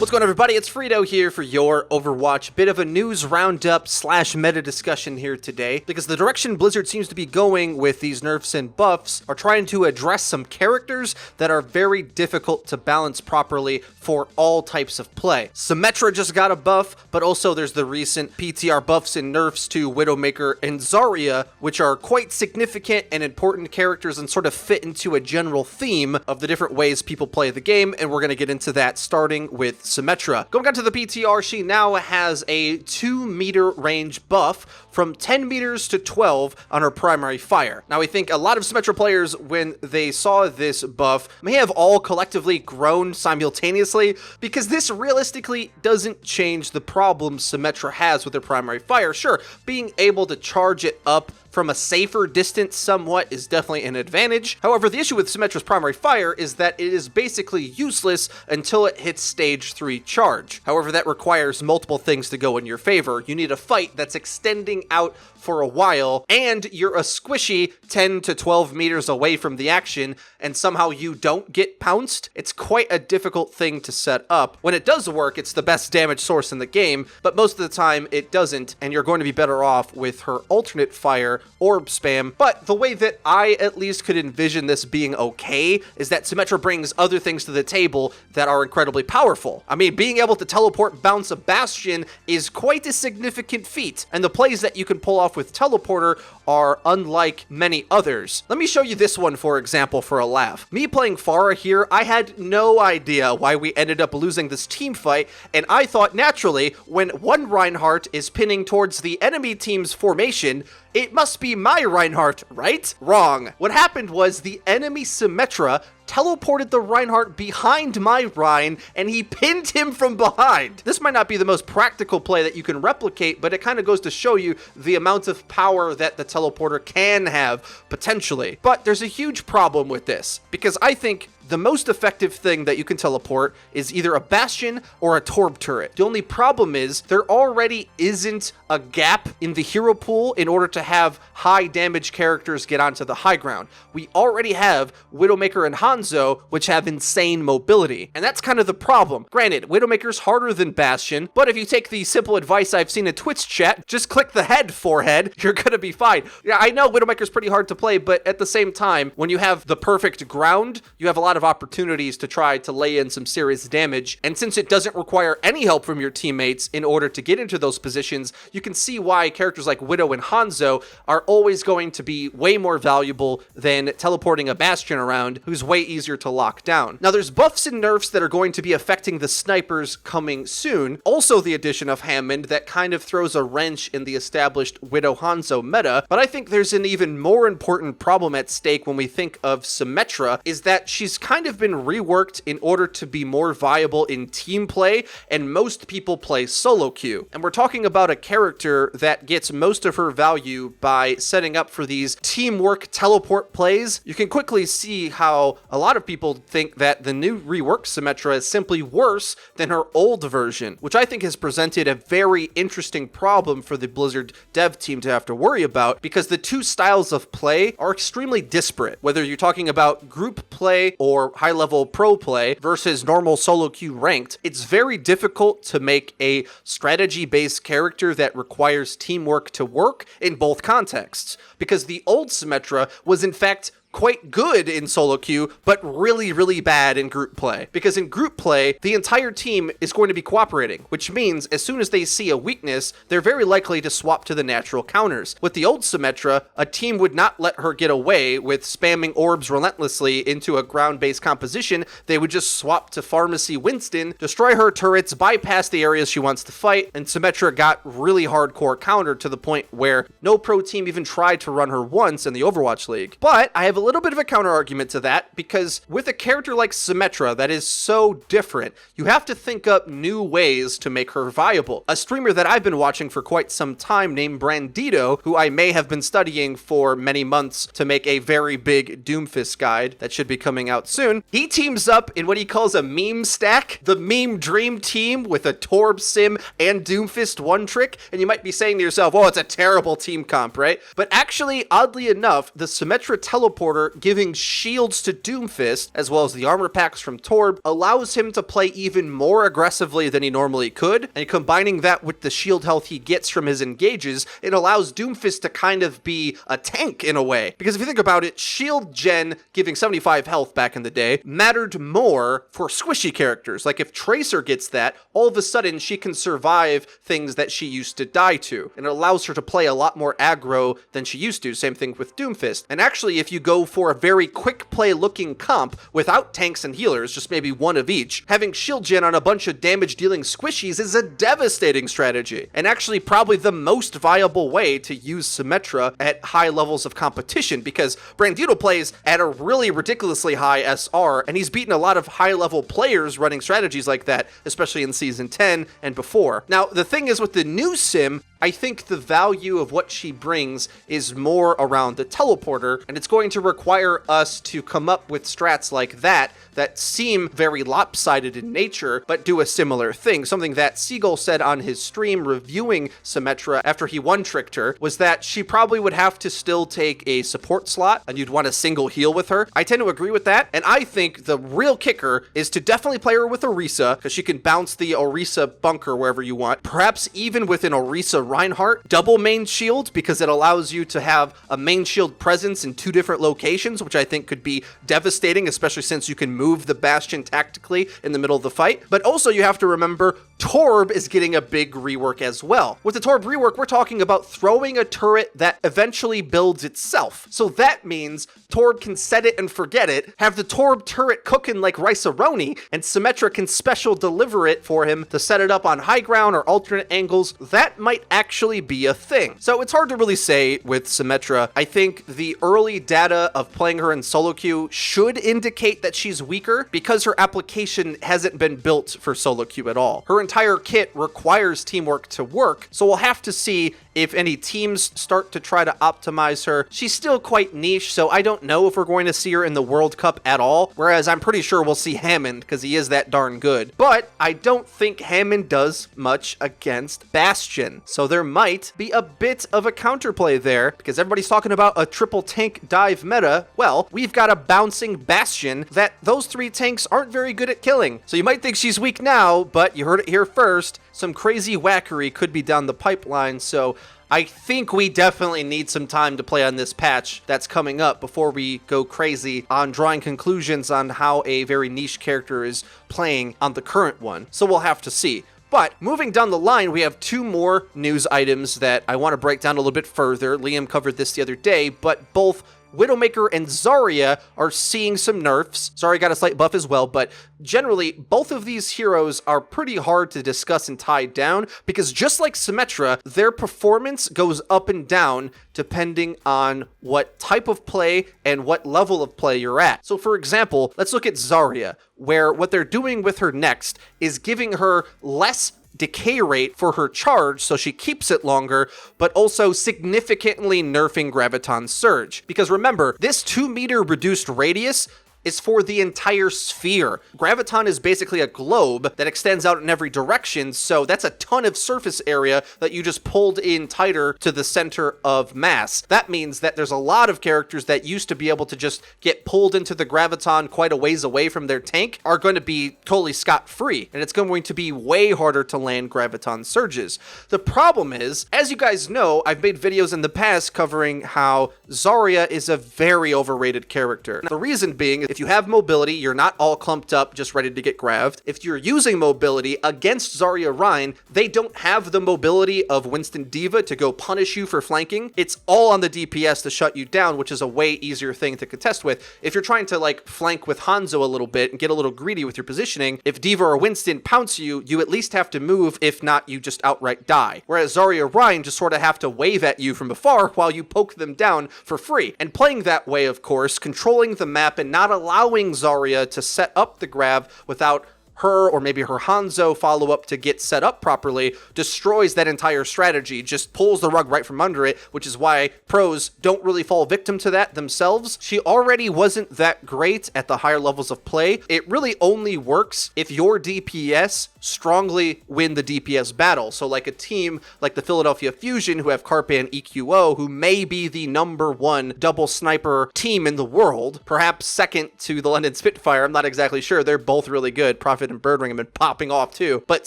What's going on, everybody? It's Frito here for your Overwatch. Bit of a news roundup / meta discussion here today, because the direction Blizzard seems to be going with these nerfs and buffs are trying to address some characters that are very difficult to balance properly for all types of play. Symmetra just got a buff, but also there's the recent PTR buffs and nerfs to Widowmaker and Zarya, which are quite significant and important characters and sort of fit into a general theme of the different ways people play the game, and we're going to get into that starting with Symmetra. Going on to the PTR, she now has a 2-meter range buff from 10 meters to 12 on her primary fire. Now, I think a lot of Symmetra players, when they saw this buff, may have all collectively groaned simultaneously, because this realistically doesn't change the problems Symmetra has with her primary fire. Sure, being able to charge it up from a safer distance somewhat is definitely an advantage. However, the issue with Symmetra's primary fire is that it is basically useless until it hits stage 3 charge. However, that requires multiple things to go in your favor. You need a fight that's extending out for a while, and you're a squishy 10 to 12 meters away from the action, and somehow you don't get pounced. It's quite a difficult thing to set up. When it does work, it's the best damage source in the game, but most of the time it doesn't, and you're going to be better off with her alternate fire, orb spam. But the way that I at least could envision this being okay is that Symmetra brings other things to the table that are incredibly powerful. I mean, being able to teleport bounce a bastion is quite a significant feat, and the plays that you can pull off with teleporter are unlike many others. Let me show you this one, for example, for a laugh. Me playing Pharah here, I had no idea why we ended up losing this team fight, and I thought naturally, when one Reinhardt is pinning towards the enemy team's formation, it must be my Reinhardt, right? Wrong. What happened was the enemy Symmetra teleported the Reinhardt behind my Rein, and he pinned him from behind. This might not be the most practical play that you can replicate, but it kind of goes to show you the amount of power that the teleporter can have, potentially. But there's a huge problem with this, because I think the most effective thing that you can teleport is either a bastion or a torb turret. The only problem is there already isn't a gap in the hero pool in order to have high damage characters get onto the high ground. We already have Widowmaker and Hanzo, which have insane mobility, and that's kind of the problem. Granted, Widowmaker's harder than Bastion, but if you take the simple advice I've seen in Twitch chat, just click the head, forehead, you're gonna be fine. Yeah, I know Widowmaker's pretty hard to play, but at the same time, when you have the perfect ground, you have a lot of opportunities to try to lay in some serious damage, and since it doesn't require any help from your teammates in order to get into those positions, you can see why characters like Widow and Hanzo are always going to be way more valuable than teleporting a Bastion around, who's way easier to lock down. Now, there's buffs and nerfs that are going to be affecting the snipers coming soon. Also, the addition of Hammond that kind of throws a wrench in the established Widow Hanzo meta, but I think there's an even more important problem at stake when we think of Symmetra, is that she's kind of been reworked in order to be more viable in team play, and most people play solo queue. And we're talking about a character that gets most of her value by setting up for these teamwork teleport plays. You can quickly see how a lot of people think that the new reworked Symmetra is simply worse than her old version, which I think has presented a very interesting problem for the Blizzard dev team to have to worry about, because the two styles of play are extremely disparate. Whether you're talking about group play or high-level pro play versus normal solo queue ranked, it's very difficult to make a strategy-based character that requires teamwork to work in both contexts, because the old Symmetra was in fact quite good in solo queue, but really, really bad in group play. Because in group play, the entire team is going to be cooperating, which means as soon as they see a weakness, they're very likely to swap to the natural counters. With the old Symmetra, a team would not let her get away with spamming orbs relentlessly into a ground-based composition. They would just swap to Pharmacy Winston, destroy her turrets, bypass the areas she wants to fight, and Symmetra got really hardcore countered to the point where no pro team even tried to run her once in the Overwatch League. But I have a little bit of a counter argument to that, because with a character like Symmetra that is so different, you have to think up new ways to make her viable. A streamer that I've been watching for quite some time named Brandito, who I may have been studying for many months to make a very big Doomfist guide that should be coming out soon, he teams up in what he calls a meme stack, the meme dream team, with a Torb Sim and Doomfist one trick, and you might be saying to yourself, oh, it's a terrible team comp, right? But actually, oddly enough, the Symmetra teleporter teleporter giving shields to Doomfist, as well as the armor packs from Torb, allows him to play even more aggressively than he normally could, and combining that with the shield health he gets from his engages, it allows Doomfist to kind of be a tank in a way. Because if you think about it, shield gen giving 75 health back in the day mattered more for squishy characters. Like if Tracer gets that, all of a sudden she can survive things that she used to die to, and it allows her to play a lot more aggro than she used to. Same thing with Doomfist. And actually, if you go for a very quick play looking comp without tanks and healers, just maybe one of each, having shield gen on a bunch of damage dealing squishies is a devastating strategy, and actually probably the most viable way to use Symmetra at high levels of competition, because Brandito plays at a really ridiculously high SR, and he's beaten a lot of high level players running strategies like that, especially in Season 10 and before. Now, the thing is with the new Sim, I think the value of what she brings is more around the teleporter, and it's going to require us to come up with strats like that seem very lopsided in nature, but do a similar thing. Something that Seagull said on his stream reviewing Symmetra after he one-tricked her was that she probably would have to still take a support slot, and you'd want a single heal with her. I tend to agree with that, and I think the real kicker is to definitely play her with Orisa, because she can bounce the Orisa bunker wherever you want. Perhaps even with an Orisa Reinhardt double main shield, because it allows you to have a main shield presence in 2 different locations, which I think could be devastating, especially since you can move the Bastion tactically in the middle of the fight. But also you have to remember Torb is getting a big rework as well. With the Torb rework, we're talking about throwing a turret that eventually builds itself. So that means Torb can set it and forget it, have the Torb turret cooking like rice-a-roni, and Symmetra can special deliver it for him to set it up on high ground or alternate angles. That might actually be a thing. So it's hard to really say with Symmetra. I think the early data of playing her in solo queue should indicate that she's weaker, because her application hasn't been built for solo queue at all. Her entire kit requires teamwork to work, so we'll have to see if any teams start to try to optimize her. She's still quite niche, so I don't know if we're going to see her in the World Cup at all, whereas I'm pretty sure we'll see Hammond, because he is that darn good. But I don't think Hammond does much against Bastion, so there might be a bit of a counterplay there, because everybody's talking about a triple tank dive meta. Well, we've got a bouncing Bastion that those 3 tanks aren't very good at killing. So you might think she's weak now, but you heard it here first. Some crazy whackery could be down the pipeline, so I think we definitely need some time to play on this patch that's coming up before we go crazy on drawing conclusions on how a very niche character is playing on the current one. So we'll have to see. But moving down the line, we have 2 more news items that I want to break down a little bit further. Liam covered this the other day, but both Widowmaker and Zarya are seeing some nerfs. Zarya got a slight buff as well, but generally, both of these heroes are pretty hard to discuss and tie down, because just like Symmetra, their performance goes up and down depending on what type of play and what level of play you're at. So for example, let's look at Zarya, where what they're doing with her next is giving her less decay rate for her charge, so she keeps it longer, but also significantly nerfing Graviton Surge. Because remember, this 2-meter reduced radius is for the entire sphere. Graviton is basically a globe that extends out in every direction, so that's a ton of surface area that you just pulled in tighter to the center of mass. That means that there's a lot of characters that used to be able to just get pulled into the Graviton quite a ways away from their tank are going to be totally scot-free, and it's going to be way harder to land Graviton Surges. The problem is, as you guys know, I've made videos in the past covering how Zarya is a very overrated character. The reason being, if you have mobility, you're not all clumped up just ready to get graved. If you're using mobility against Zarya Rein, they don't have the mobility of Winston D.Va to go punish you for flanking. It's all on the DPS to shut you down, which is a way easier thing to contest with. If you're trying to like flank with Hanzo a little bit and get a little greedy with your positioning, if D.Va or Winston pounce you, you at least have to move. If not, you just outright die. Whereas Zarya Rein just sort of have to wave at you from afar while you poke them down for free. And playing that way, of course, controlling the map and not allowing Zarya to set up the grav without her or maybe her Hanzo follow-up to get set up properly destroys that entire strategy, just pulls the rug right from under it, which is why pros don't really fall victim to that themselves. She already wasn't that great at the higher levels of play. It really only works if your DPS strongly win the DPS battle. So like a team like the Philadelphia Fusion, who have Carpe and EQO, who may be the #1 double sniper team in the world, perhaps second to the London Spitfire, I'm not exactly sure. They're both really good. Prophet and Birdring have been popping off too. But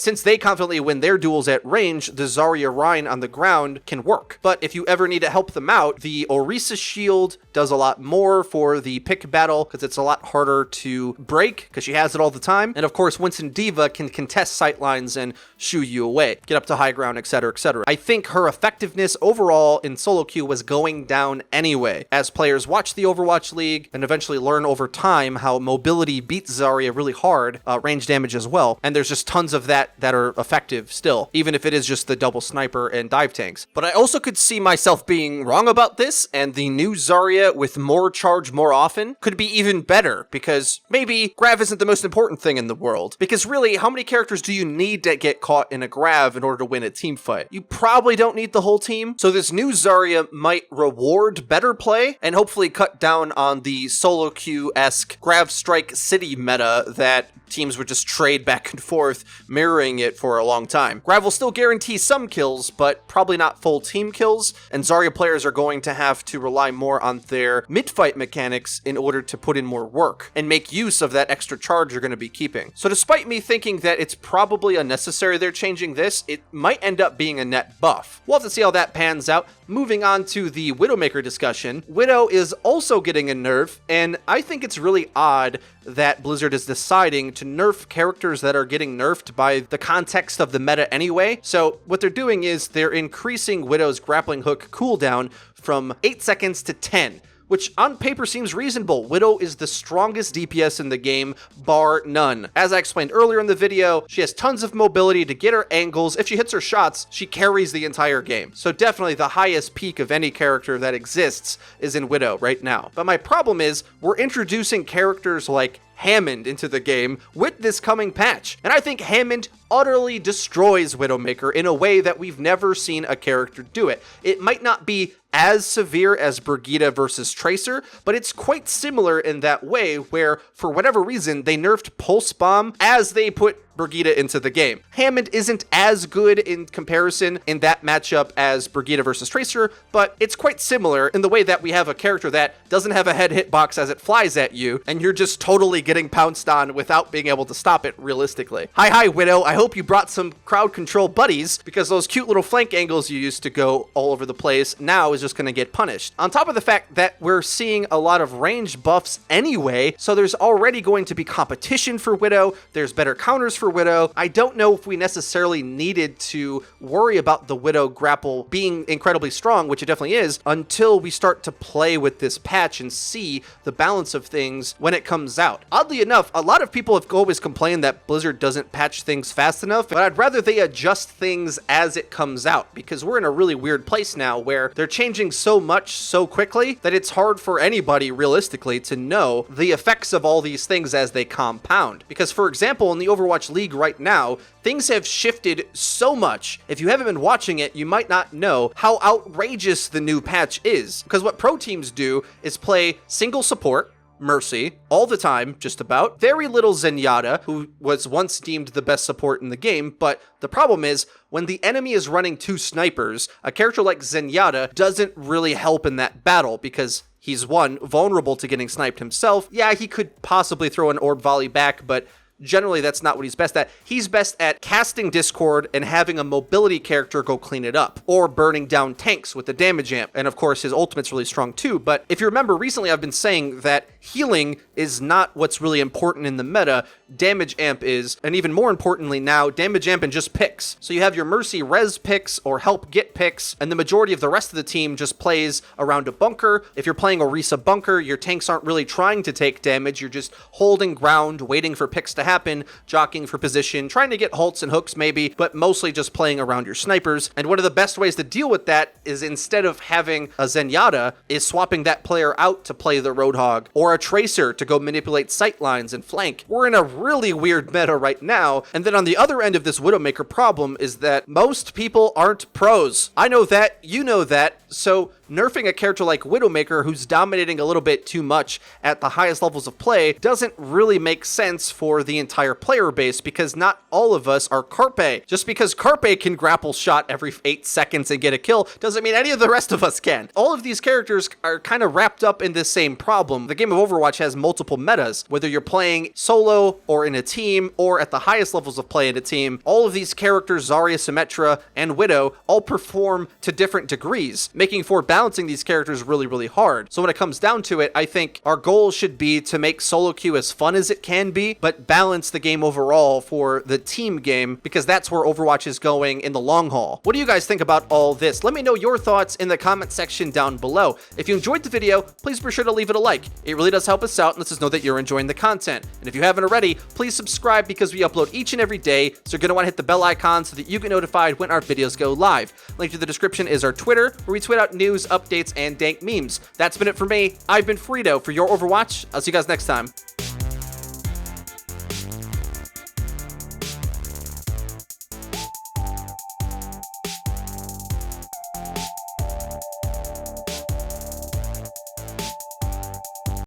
since they confidently win their duels at range, the Zarya Rhine on the ground can work. But if you ever need to help them out, the Orisa shield does a lot more for the pick battle because it's a lot harder to break because she has it all the time. And of course, Winston D.Va can contest sightlines and shoo you away, get up to high ground, etc., etc. I think her effectiveness overall in solo queue was going down anyway. As players watch the Overwatch League and eventually learn over time how mobility beats Zarya really hard, range damage as well, and there's just tons of that are effective still, even if it is just the double sniper and dive tanks. But I also could see myself being wrong about this, and the new Zarya with more charge more often could be even better, because maybe grav isn't the most important thing in the world. Because really, how many characters do you need to get caught in a grav in order to win a team fight? You probably don't need the whole team, so this new Zarya might reward better play and hopefully cut down on the solo queue-esque grav strike city meta that teams would just trade back and forth, mirroring it for a long time. Grav will still guarantee some kills, but probably not full team kills, and Zarya players are going to have to rely more on their midfight mechanics in order to put in more work and make use of that extra charge you're going to be keeping. So despite me thinking that it's probably unnecessary they're changing this, it might end up being a net buff. We'll have to see how that pans out. Moving on to the Widowmaker discussion, Widow is also getting a nerf, and I think it's really odd that Blizzard is deciding to nerf characters that are getting nerfed by the context of the meta anyway. So what they're doing is they're increasing Widow's grappling hook cooldown from 8 seconds to 10. Which on paper seems reasonable. Widow is the strongest DPS in the game, bar none. As I explained earlier in the video, she has tons of mobility to get her angles. If she hits her shots, she carries the entire game. So definitely the highest peak of any character that exists is in Widow right now. But my problem is, we're introducing characters like Hammond into the game with this coming patch. And I think Hammond utterly destroys Widowmaker in a way that we've never seen a character do it. It might not be as severe as Brigitte versus Tracer, but it's quite similar in that way where, for whatever reason, they nerfed Pulse Bomb as they put Brigitte into the game. Hammond isn't as good in comparison in that matchup as Brigitte versus Tracer, but it's quite similar in the way that we have a character that doesn't have a head hitbox as it flies at you, and you're just totally getting pounced on without being able to stop it realistically. Hi, Widow. I hope you brought some crowd control buddies, because those cute little flank angles you used to go all over the place now is just going to get punished. On top of the fact that we're seeing a lot of range buffs anyway, so there's already going to be competition for Widow, there's better counters for Widow. I don't know if we necessarily needed to worry about the Widow grapple being incredibly strong, which it definitely is, until we start to play with this patch and see the balance of things when it comes out. Oddly enough, a lot of people have always complained that Blizzard doesn't patch things fast enough, but I'd rather they adjust things as it comes out, because we're in a really weird place now where they're changing so much so quickly that it's hard for anybody realistically to know the effects of all these things as they compound. Because for example, in the Overwatch League right now, things have shifted so much. If you haven't been watching it, you might not know how outrageous the new patch is. Because what pro teams do is play single support, Mercy, all the time, just about. Very little Zenyatta, who was once deemed the best support in the game, but the problem is, when the enemy is running 2 snipers, a character like Zenyatta doesn't really help in that battle, because he's, one, vulnerable to getting sniped himself. Yeah, he could possibly throw an orb volley back, but generally that's not what he's best at. He's best at casting Discord and having a mobility character go clean it up, or burning down tanks with the damage amp. And of course his ultimate's really strong too. But if you remember, recently I've been saying that healing is not what's really important in the meta. Damage amp is, and even more importantly now, damage amp and just picks. So you have your Mercy res picks or help get picks, and the majority of the rest of the team just plays around a bunker. If you're playing Orisa bunker, your tanks aren't really trying to take damage, you're just holding ground, waiting for picks to happen, jockeying for position, trying to get halts and hooks maybe, but mostly just playing around your snipers. And one of the best ways to deal with that is, instead of having a Zenyatta, is swapping that player out to play the Roadhog or a a tracer to go manipulate sight lines and flank. We're in a really weird meta right now. And then on the other end of this Widowmaker problem is that most people aren't pros. I know that, you know that, so nerfing a character like Widowmaker, who's dominating a little bit too much at the highest levels of play, doesn't really make sense for the entire player base, because not all of us are Carpe. Just because Carpe can grapple shot every 8 seconds and get a kill doesn't mean any of the rest of us can. All of these characters are kind of wrapped up in this same problem. The game of Overwatch has multiple metas, whether you're playing solo or in a team or at the highest levels of play in a team. All of these characters, Zarya, Symmetra, and Widow, all perform to different degrees, making for balancing these characters really, really hard. So when it comes down to it, I think our goal should be to make solo queue as fun as it can be, but balance the game overall for the team game, because that's where Overwatch is going in the long haul. What do you guys think about all this? Let me know your thoughts in the comment section down below. If you enjoyed the video, please be sure to leave it a like. It really does help us out and lets us know that you're enjoying the content. And if you haven't already, please subscribe, because we upload each and every day, so you're going to want to hit the bell icon so that you get notified when our videos go live. Link to the description is our Twitter, where we tweet out news, updates, and dank memes. That's been it for me. I've been Frito for your Overwatch. I'll see you guys next time.